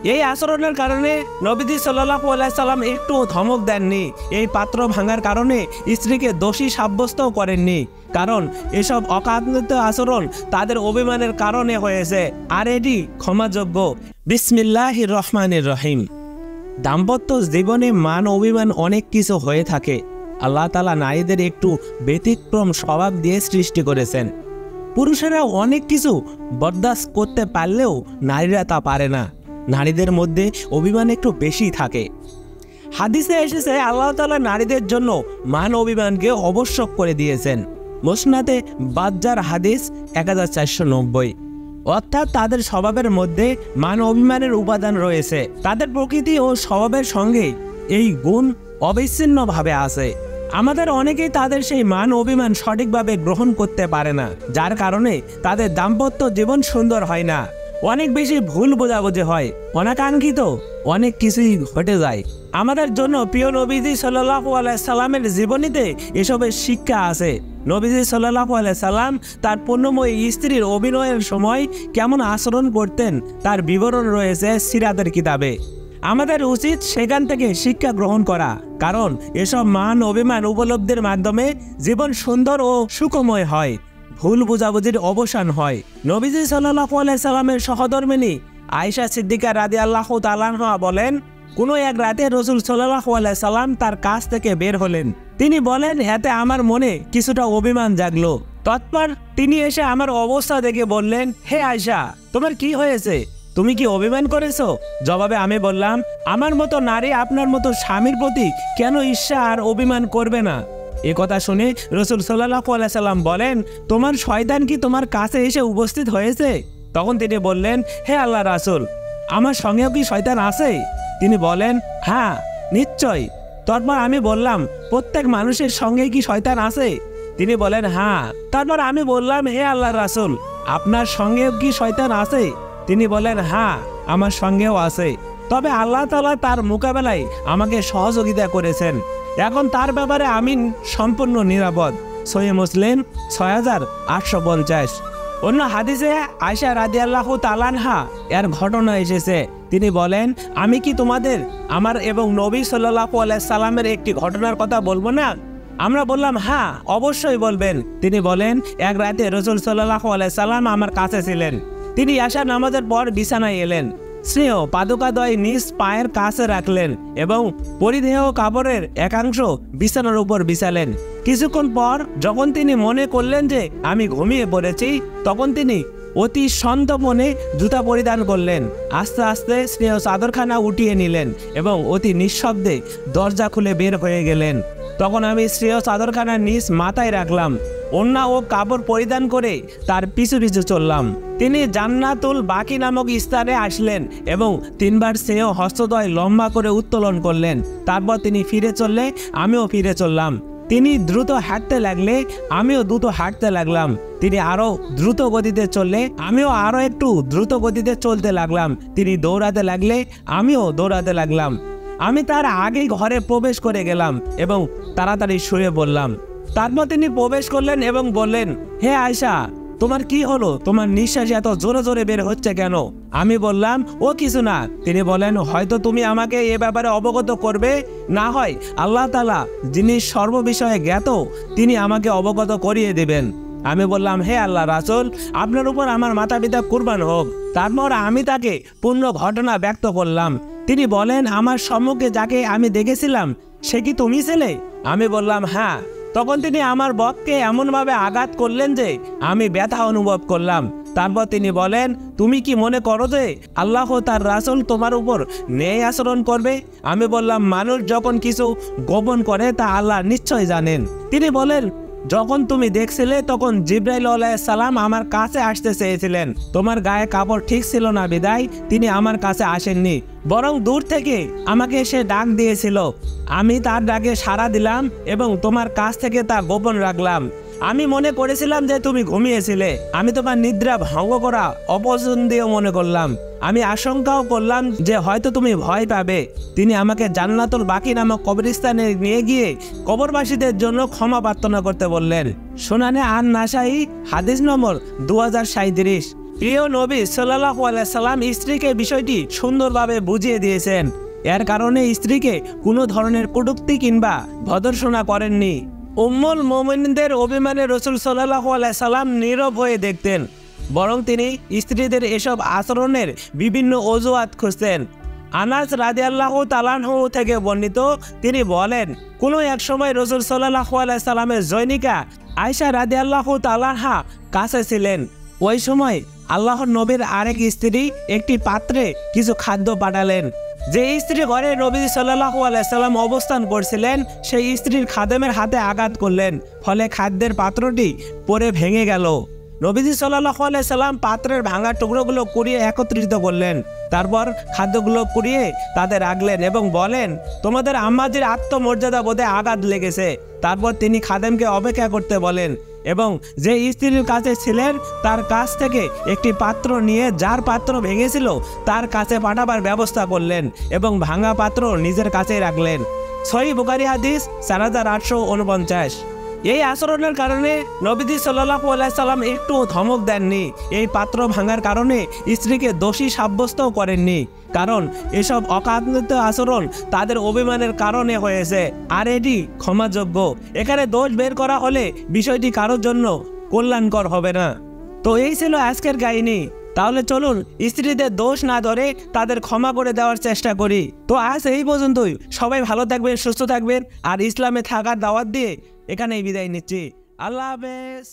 এই আচরণের কারণে নবীজি সাল্লাল্লাহু আলাইহি সাল্লাম একটু ধমক দেননি। এই পাত্র ভাঙার কারণে স্ত্রীকে দোষী সাব্যস্তও করেননি, কারণ এসব অকারণিত আচরণ তাদের অভিমানের কারণে হয়েছে, আর এটি ক্ষমাযোগ্য। বিসমিল্লাহির রহমানির রহিম। দাম্পত্য জীবনে মান অভিমান অনেক কিছু হয়ে থাকে। আল্লাহ তাআলা নারীদের একটু ব্যতিক্রম স্বভাব দিয়ে সৃষ্টি করেছেন। পুরুষেরা অনেক কিছু বরদাস্ত করতে পারলেও নারীরা তা পারে না। নারীদের মধ্যে অভিমান একটু বেশি থাকে। হাদিসে এসেছে আল্লাহ তাআলা নারীদের জন্য মান অভিমানকে আবশ্যক করে দিয়েছেন। মুসনাদে বাজ্জার হাদিস 1490। অর্থাৎ তাদের স্বভাবের মধ্যে মান অভিমানের উপাদান রয়েছে। তাদের প্রকৃতি ও স্বভাবের সঙ্গে এই গুণ অবিচ্ছিন্নভাবে আছে। আমাদের অনেকেই তাদের সেই মান অভিমান সঠিকভাবে গ্রহণ করতে পারে না, যার কারণে তাদের দাম্পত্য জীবন সুন্দর হয় না। অনেক বেশি ভুল বোঝাবুঝি হয়, অনাকাঙ্ক্ষিত অনেক কিছুই ঘটে যায়। আমাদের জন্য প্রিয় নবীজি সাল্লাল্লাহু আলাইহি সাল্লামের জীবনীতে এসবের শিক্ষা আছে। নবীজি সাল্লাল্লাহু আলাইহি সাল্লাম তার পুণ্যময়ী স্ত্রীর অভিনয়ের সময় কেমন আচরণ করতেন তার বিবরণ রয়েছে সিরাতের কিতাবে। আমাদের উচিত সেখান থেকে শিক্ষা গ্রহণ করা, কারণ এসব মান অভিমান উপলব্ধির মাধ্যমে জীবন সুন্দর ও সুখময় হয়, ভুল বোঝাবুঝির অবসান হয়। নবীজি সাল্লাল্লাহু আলাইহি সাল্লামের সহধর্মিণী আয়েশা সিদ্দিকা রাদিয়াল্লাহু তাআলা আনহা বলেন, কোনো এক রাতে রাসূল সাল্লাল্লাহু আলাইহি সাল্লাম তার কাছ থেকে বের হলেন। তিনি বলেন, এতে আমার মনে কিছুটা অভিমান জাগলো। তৎপর তিনি এসে আমার অবস্থা দেখে বললেন, হে আয়েশা, তোমার কি হয়েছে? তুমি কি অভিমান করেছো? জবাবে আমি বললাম, আমার মতো নারী আপনার মতো স্বামীর প্রতি কেন ঈর্ষা আর অভিমান করবে না? এ কথা শুনে রাসূল সাল্লাল্লাহু আলাইহি সাল্লাম বলেন, তোমার শয়তান কি তোমার কাছে এসে উপস্থিত হয়েছে? তখন তিনি বললেন, হে আল্লাহর রাসূল, আমার সঙ্গেও কি শয়তান আছে? তিনি বলেন, হ্যাঁ, নিশ্চয়। তারপর আমি বললাম, প্রত্যেক মানুষের সঙ্গেই কি শয়তান আছে? তিনি বলেন, হ্যাঁ। তারপর আমি বললাম, হে আল্লাহর রাসূল, আপনার সঙ্গেও কি শয়তান আছে? তিনি বলেন, হ্যাঁ, আমার সঙ্গেও আছে, তবে আল্লাহ তাআলা তার মোকাবেলায় আমাকে সহযোগিতা করেছেন। এখন তার ব্যাপারে আমি সম্পূর্ণ নিরাপদ। সহিহ মুসলিম 6850। অন্য হাদিসে আয়েশা রাদিয়াল্লাহু তাআলা আনহা এর ঘটনা এসেছে। তিনি বলেন, আমি কি তোমাদের আমার এবং নবী সাল্লাল্লাহু আলাইহি সাল্লামের একটি ঘটনার কথা বলবো না? আমরা বললাম, হ্যাঁ, অবশ্যই বলবেন। তিনি বলেন, এক রাতে রাসূল সাল্লাল্লাহু আলাইহি সাল্লাম আমার কাছে ছিলেন। তিনি আশা নামাজের পর বিছানায় এলেন। স্নেহ পাদুকাদ্বয় নিজ পায়ের কাছে রাখলেন এবং পরিধেয় কাপড়ের একাংশ বিছানার উপর বিছালেন। কিছুক্ষণ পর যখন তিনি মনে করলেন যে আমি ঘুমিয়ে পড়েছি, তখন তিনি অতি সন্তর্পণে জুতা পরিধান করলেন। আস্তে আস্তে স্নেহ চাদরখানা উঠিয়ে নিলেন এবং অতি নিঃশব্দে দরজা খুলে বের হয়ে গেলেন। তখন আমি স্নেহ চাদরখানা নিজ মাথায় রাখলাম, ওড়না ও কাপড় পরিধান করে তার পিছু পিছু চললাম। তিনি জান্নাতুল বাকি নামক স্থানে আসলেন এবং তিনবার স্নেহ হস্তদ্বয় লম্বা করে উত্তোলন করলেন। তারপর তিনি ফিরে চললে আমিও ফিরে চললাম। তিনি দ্রুত হাঁটতে লাগলে আমিও দ্রুত হাঁটতে লাগলাম। তিনি আরো দ্রুত গতিতে চললে আমিও আরো একটু দ্রুত গতিতে চলতে লাগলাম। তিনি দৌড়াতে লাগলে আমিও দৌড়াতে লাগলাম। আমি তার আগেই ঘরে প্রবেশ করে গেলাম এবং তাড়াতাড়ি শুয়ে পড়লাম। তারপর তিনি প্রবেশ করলেন এবং বললেন, হে আয়েশা, তোমার কি হলো? তোমার নিঃশ্বাস এত জোরে জোরে বের হচ্ছে কেন? আমি বললাম, ও কিছু না। তিনি বলেন, হয়তো তুমি আমাকে এ ব্যাপারে অবগত করবে, না হয় আল্লাহ তাআলা যিনি সর্ববিষয়ে জ্ঞাত তিনি আমাকে অবগত করিয়ে দেবেন। আমি বললাম, হে আল্লাহ রাসূল, আপনার উপর আমার মাতা পিতা কুরবান হোক। তারপর আমি তাকে পূর্ণ ঘটনা ব্যক্ত করলাম। তিনি বলেন, আমার সম্মুখে যাকে আমি দেখেছিলাম সে কি তুমি ছিলে? আমি বললাম, হ্যাঁ। তখন তিনি আমার বক্ষে এমনভাবে আঘাত করলেন যে আমি ব্যথা অনুভব করলাম। তারপর তিনি বলেন, তুমি কি মনে করো যে আল্লাহ তার রাসূল তোমার উপর ন্যায় আচরণ করবে? আমি বললাম, মানুষ যখন কিছু গোপন করে তা আল্লাহ নিশ্চয় জানেন। তিনি বলেন, যখন তুমি দেখছিলে তখন জিবরাইল আলাইহিস সালাম আমার কাছে আসতে চেয়েছিলেন। তোমার গায়ে কাপড় ঠিক ছিল না বিদায় তিনি আমার কাছে আসেননি, বরং দূর থেকে আমাকে সে ডাক দিয়েছিল। আমি তার ডাকে সাড়া দিলাম এবং তোমার কাছ থেকে তা গোপন রাখলাম। আমি মনে করেছিলাম যে তুমি ঘুমিয়েছিলে। আমি তোমার নিদ্রা ভঙ্গ করা অপছন্দনীয় মনে করলাম। আমি আশঙ্কাও করলাম যে হয়তো তুমি ভয় পাবে। তিনি আমাকে জান্নাতুল বাকি নামক কবরস্থানে নিয়ে গিয়ে কবরবাসীদের জন্য ক্ষমা প্রার্থনা করতে বললেন। সুনানে আন নাসাই হাদিস নম্বর 2037। প্রিয় নবী সাল্লাল্লাহু আলাইহি সাল্লাম স্ত্রীকে বিষয়টি সুন্দরভাবে বুঝিয়ে দিয়েছেন। এর কারণে স্ত্রীকে কোনো ধরনের কটূক্তি কিংবা ভর্ৎসনা করেননি। উম্মুল মুমিনদের অভিমানে রাসূল সাল্লাল্লাহু আলাইহি সাল্লাম নীরব হয়ে দেখতেন, বরং তিনি স্ত্রীদের এসব আচরণের বিভিন্ন অজুহাত খুঁজতেন। আনাস রাদিয়াল্লাহু তাআলা আনহু থেকে বর্ণিত, তিনি বলেন, কোনো এক সময় রাসূল সাল্লাল্লাহু আলাইহি সাল্লামের জনৈকা আয়েশা রাদিয়াল্লাহু তাআলা আনহা কাছে ছিলেন। ওই সময় আল্লাহর নবীর আরেক স্ত্রী একটি পাত্রে কিছু খাদ্য পাঠালেন। যে স্ত্রী ঘরে নবী সাল্লাল্লাহু আলাইহি সাল্লাম অবস্থান করছিলেন, সেই স্ত্রীর খাদেমের হাতে আঘাত করলেন, ফলে খাদ্যের পাত্রটি পড়ে ভেঙে গেল। নবীজি সাল্লাল্লাহু আলাইহি সাল্লাম পাত্রের ভাঙা টুকরোগুলো কুড়িয়ে একত্রিত করলেন, তারপর খাদ্যগুলো কুড়িয়ে তাদের রাখলেন এবং বলেন, তোমাদের আম্মাজির আত্মমর্যাদা বোধে আঘাত লেগেছে। তারপর তিনি খাদেমকে অপেক্ষা করতে বলেন এবং যে স্ত্রীর কাছে ছিলেন তার কাছ থেকে একটি পাত্র নিয়ে যার পাত্র ভেঙেছিল তার কাছে পাঠাবার ব্যবস্থা করলেন এবং ভাঙা পাত্র নিজের কাছেই রাখলেন। সহিহ বুখারী হাদিস 4849। এই আচরণের কারণে নবীজি সাল্লাল্লাহু আলাইহি সাল্লাম একটু ধমক দেননি। এই পাত্র ভাঙার কারণে স্ত্রীকে দোষী সাব্যস্তও করেননি, কারণ এসব অকারণিত আচরণ তাদের অভিমানের কারণে হয়েছে, আর এটি ক্ষমাযোগ্য। এখানে দোষ বের করা হলে বিষয়টি কারোর জন্য কল্যাণকর হবে না। তো এই ছিল আজকের কাহিনী। তাহলে চলুন স্ত্রীদের দোষ না ধরে তাদের ক্ষমা করে দেওয়ার চেষ্টা করি। তো আজ এই পর্যন্তই। সবাই ভালো থাকবেন, সুস্থ থাকবেন, আর ইসলামে থাকার দাওয়াত দিয়ে এখানেই বিদায় নিচ্ছি। আল্লাহ হাফেজ।